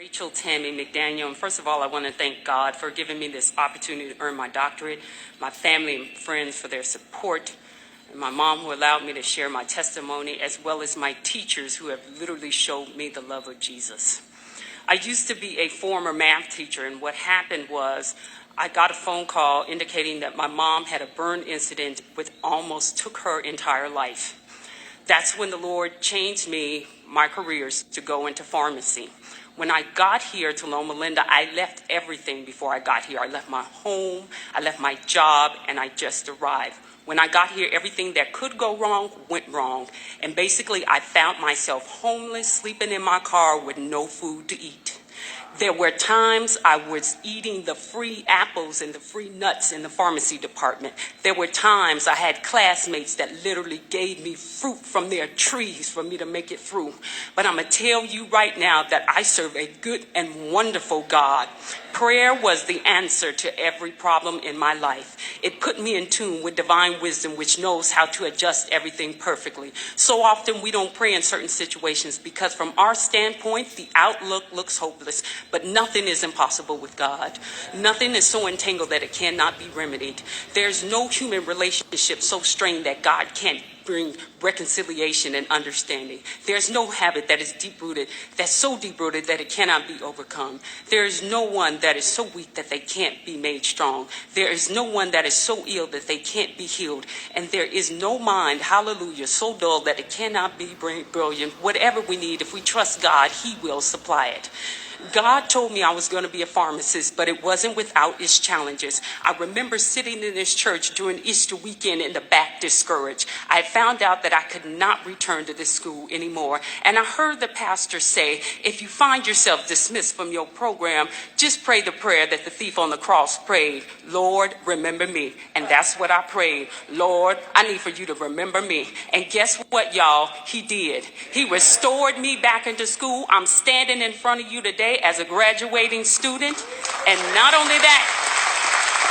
Rachel Tammy McDaniel, and first of all, I want to thank God for giving me this opportunity to earn my doctorate, my family and friends for their support, and my mom who allowed me to share my testimony, as well as my teachers who have literally showed me the love of Jesus. I used to be a former math teacher, and what happened was I got a phone call indicating that my mom had a burn incident which almost took her entire life. That's when the Lord changed my careers to go into pharmacy. When I got here to Loma Linda, I left everything before I got here. I left my home, I left my job, and I just arrived. When I got here, everything that could go wrong went wrong. And basically, I found myself homeless, sleeping in my car with no food to eat. There were times I was eating the free apples and the free nuts in the pharmacy department. There were times I had classmates that literally gave me fruit from their trees for me to make it through. But I'm going to tell you right now that I serve a good and wonderful God. Prayer was the answer to every problem in my life. It put me in tune with divine wisdom, which knows how to adjust everything perfectly. So often we don't pray in certain situations because from our standpoint, the outlook looks hopeless. But nothing is impossible with God. Nothing is so entangled that it cannot be remedied. There's no human relationship so strained that God can't bring reconciliation and understanding. There's no habit that is deep-rooted, that's so deep-rooted that it cannot be overcome. There is no one that is so weak that they can't be made strong. There is no one that is so ill that they can't be healed. And there is no mind, hallelujah, so dull that it cannot be brilliant. Whatever we need, if we trust God, He will supply it. God told me I was going to be a pharmacist, but it wasn't without its challenges. I remember sitting in this church during Easter weekend in the back discouraged. I found out that I could not return to this school anymore. And I heard the pastor say, if you find yourself dismissed from your program, just pray the prayer that the thief on the cross prayed. Lord, remember me. And that's what I prayed. Lord, I need for you to remember me. And guess what, y'all? He did. He restored me back into school. I'm standing in front of you today as a graduating student. And not only that,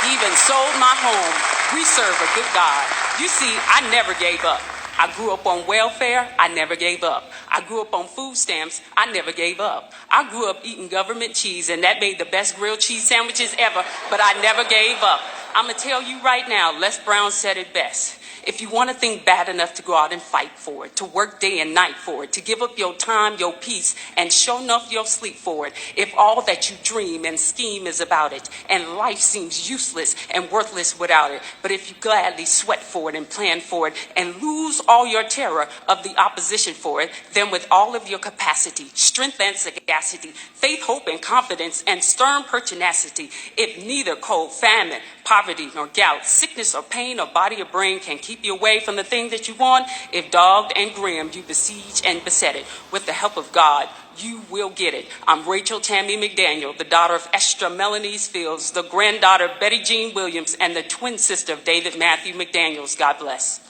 he even sold my home. We serve a good God. You see, I never gave up. I grew up on welfare. I never gave up. I grew up on food stamps. I never gave up. I grew up eating government cheese, and that made the best grilled cheese sandwiches ever, but I never gave up. I'm going to tell you right now, Les Brown said it best. If you want a thing bad enough to go out and fight for it, to work day and night for it, to give up your time, your peace, and show enough your sleep for it, if all that you dream and scheme is about it, and life seems useless and worthless without it, but if you gladly sweat for it and plan for it, and lose all your terror of the opposition for it, then with all of your capacity, strength and sagacity, faith, hope, and confidence, and stern pertinacity, if neither cold, famine, poverty, nor gout, sickness or pain or body or brain can keep you away from the thing that you want, if dogged and grim you besiege and beset it, with the help of God, you will get it. I'm Rachel Tammy McDaniel, the daughter of Esther Melanies Fields, the granddaughter of Betty Jean Williams, and the twin sister of David Matthew McDaniels. God bless.